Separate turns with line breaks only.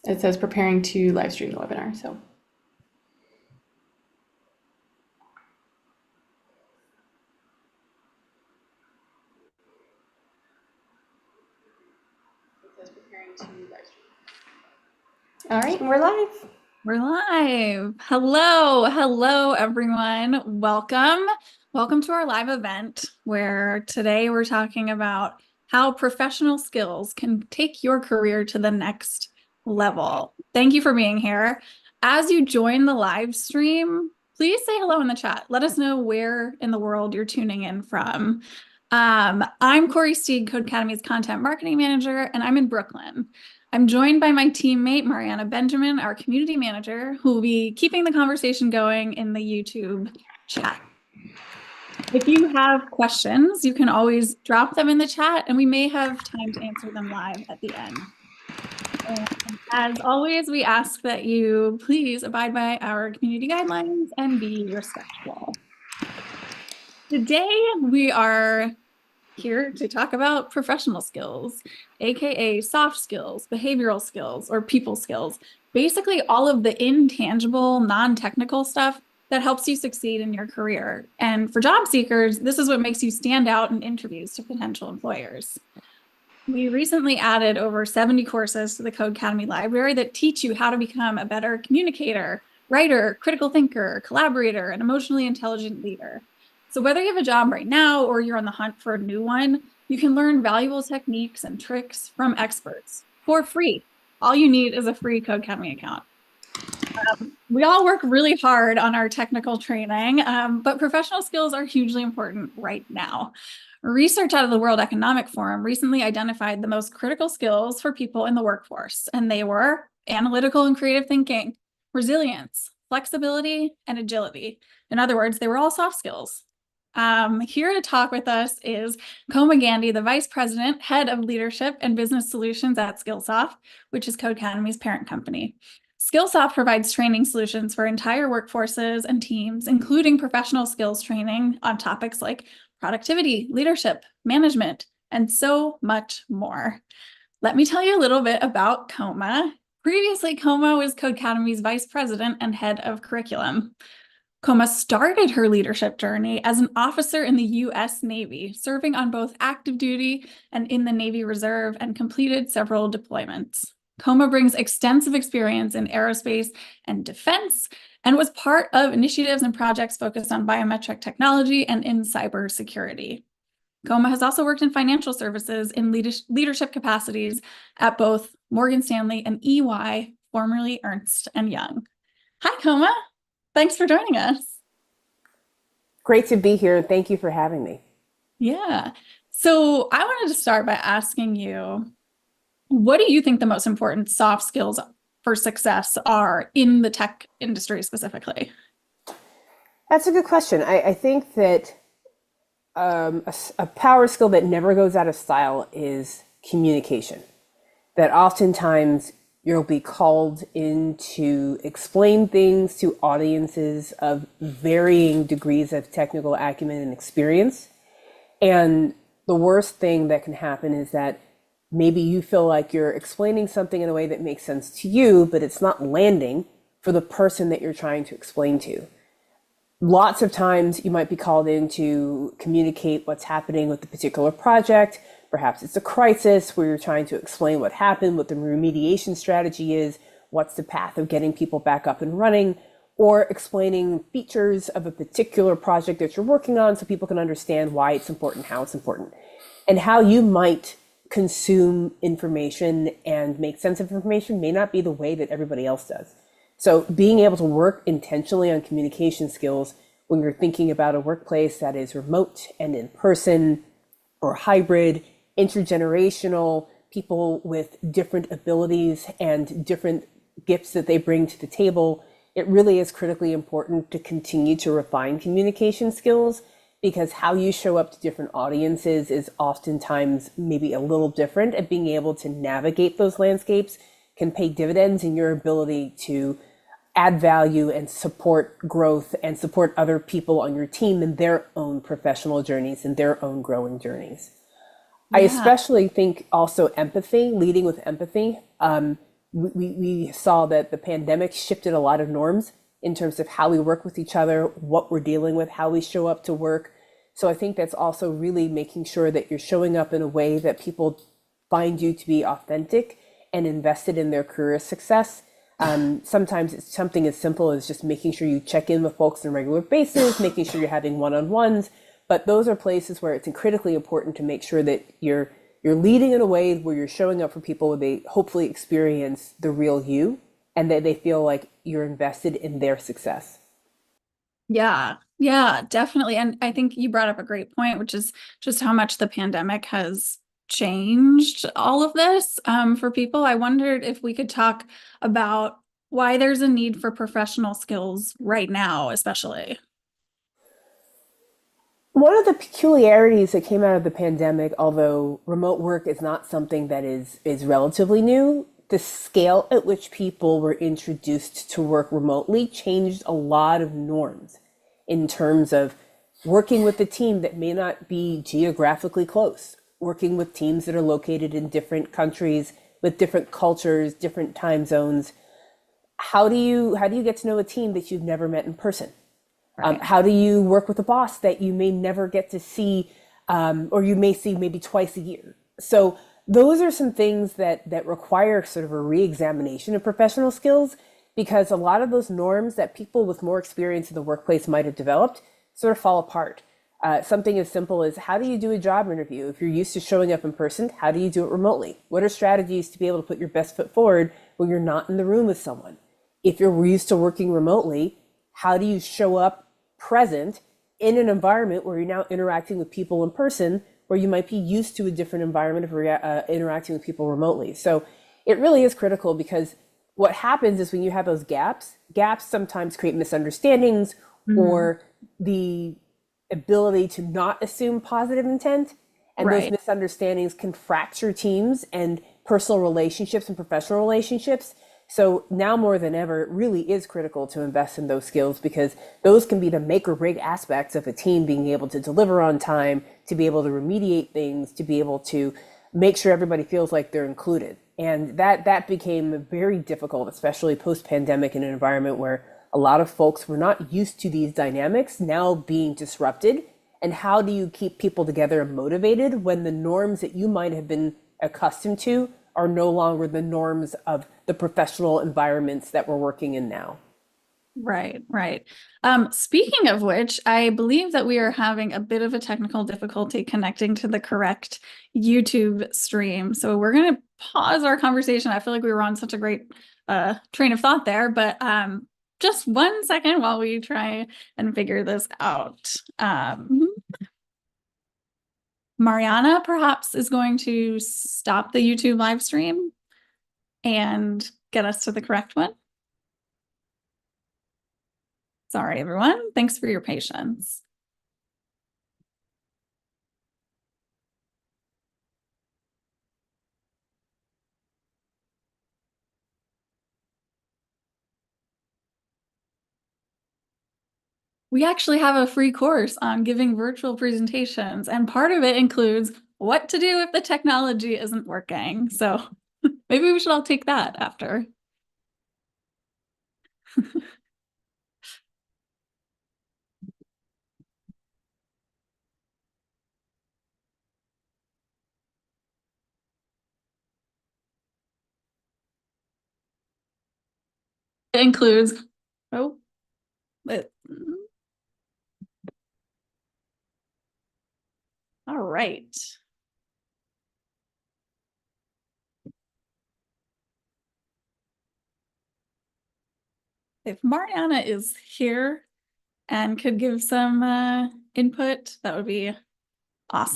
It says preparing to live stream the webinar. So it says preparing to live stream. All right, and we're live.
We're live. Hello, everyone. Welcome to our live event where today we're talking about how professional skills can take your career to the next level. Thank you for being here. As you join the live stream, please say hello in the chat. Let us know where in the world you're tuning in from. I'm Corey Steig, Codecademy's Content Marketing Manager, and I'm in Brooklyn. I'm joined by my teammate, Mariana Benjamin, our community manager, who will be keeping the conversation going in the YouTube chat. If you have questions, you can always drop them in the chat, and we may have time to answer them live at the end. And as always, we ask that you please abide by our community guidelines and be respectful. Today, we are here to talk about professional skills, aka soft skills, behavioral skills, or people skills. Basically, all of the intangible, non-technical stuff that helps you succeed in your career. And for job seekers, this is what makes you stand out in interviews to potential employers. We recently added over 70 courses to the Codecademy library that teach you how to become a better communicator, writer, critical thinker, collaborator, and emotionally intelligent leader. So whether you have a job right now or you're on the hunt for a new one, you can learn valuable techniques and tricks from experts for free. All you need is a free Codecademy account. We all work really hard on our technical training, but professional skills are hugely important right now. Research out of the World Economic Forum recently identified the most critical skills for people in the workforce, and they were analytical and creative thinking, resilience, flexibility, and agility. In other words, they were all soft skills. Here to talk with us is Koma Gandhi, the Vice President, Head of Leadership and Business Solutions at Skillsoft, which is Codecademy's parent company. Skillsoft provides training solutions for entire workforces and teams, including professional skills training on topics like productivity, leadership, management, and so much more. Let me tell you a little bit about Koma. Previously, Koma was Codecademy's Vice President and Head of Curriculum. Koma started her leadership journey as an officer in the U.S. Navy, serving on both active duty and in the Navy Reserve, and completed several deployments. Koma brings extensive experience in aerospace and defense and was part of initiatives and projects focused on biometric technology and in cybersecurity. Koma has also worked in financial services in leadership capacities at both Morgan Stanley and EY, formerly Ernst & Young. Hi, Koma. Thanks for joining us.
Great to be here. Thank you for having me.
Yeah. So I wanted to start by asking you, what do you think the most important soft skills for success are in the tech industry specifically?
That's a good question. I think that a power skill that never goes out of style is communication. That oftentimes you'll be called in to explain things to audiences of varying degrees of technical acumen and experience. And the worst thing that can happen is that maybe you feel like you're explaining something in a way that makes sense to you, but it's not landing for the person that you're trying to explain to. Lots of times you might be called in to communicate what's happening with the particular project. Perhaps it's a crisis where you're trying to explain what happened, what the remediation strategy is, what's the path of getting people back up and running, or explaining features of a particular project that you're working on so people can understand why it's important, how it's important, and how you might consume information and make sense of information may not be the way that everybody else does. So being able to work intentionally on communication skills when you're thinking about a workplace that is remote and in person or hybrid, intergenerational, people with different abilities and different gifts that they bring to the table, it really is critically important to continue to refine communication skills, because how you show up to different audiences is oftentimes maybe a little different, and being able to navigate those landscapes can pay dividends in your ability to add value and support growth and support other people on your team in their own professional journeys and their own growing journeys. I especially think also empathy, leading with empathy. we saw that the pandemic shifted a lot of norms in terms of how we work with each other, what we're dealing with, how we show up to work. So I think that's also really making sure that you're showing up in a way that people find you to be authentic and invested in their career success. Sometimes it's something as simple as just making sure you check in with folks on a regular basis, making sure you're having one-on-ones. But those are places where it's critically important to make sure that you're leading in a way where you're showing up for people where they hopefully experience the real you and that they feel like you're invested in their success.
Yeah, yeah, definitely. And I think you brought up a great point, which is just how much the pandemic has changed all of this for people. I wondered if we could talk about why there's a need for professional skills right now, especially.
One of the peculiarities that came out of the pandemic, although remote work is not something that is relatively new, the scale at which people were introduced to work remotely changed a lot of norms in terms of working with a team that may not be geographically close, working with teams that are located in different countries with different cultures, different time zones. How do you get to know a team that you've never met in person?
Right.
How do you work with a boss that you may never get to see, or you may see maybe twice a year? So those are some things that require sort of a re-examination of professional skills, because a lot of those norms that people with more experience in the workplace might have developed sort of fall apart. Something as simple as, how do you do a job interview? If you're used to showing up in person, how do you do it remotely? What are strategies to be able to put your best foot forward when you're not in the room with someone? If you're used to working remotely, how do you show up present in an environment where you're now interacting with people in person, where you might be used to a different environment if you're interacting with people remotely? So it really is critical, because what happens is when you have those gaps sometimes create misunderstandings or the ability to not assume positive intent. And those
Right.
misunderstandings can fracture teams and personal relationships and professional relationships. So now more than ever, it really is critical to invest in those skills, because those can be the make or break aspects of a team being able to deliver on time, to be able to remediate things, to be able to make sure everybody feels like they're included. And that became very difficult, especially post-pandemic, in an environment where a lot of folks were not used to these dynamics now being disrupted. And how do you keep people together and motivated when the norms that you might have been accustomed to are no longer the norms of the professional environments that we're working in now?
Right, right. Speaking of which, I believe that we are having a bit of a technical difficulty connecting to the correct YouTube stream. So we're going to pause our conversation. I feel like we were on such a great train of thought there, but just 1 second while we try and figure this out. Mariana perhaps is going to stop the YouTube live stream and get us to the correct one. Sorry, everyone. Thanks for your patience. We actually have a free course on giving virtual presentations, and part of it includes what to do if the technology isn't working. So maybe we should all take that after. It includes, oh, it, all right. If Mariana is here and could give some input, that would be awesome.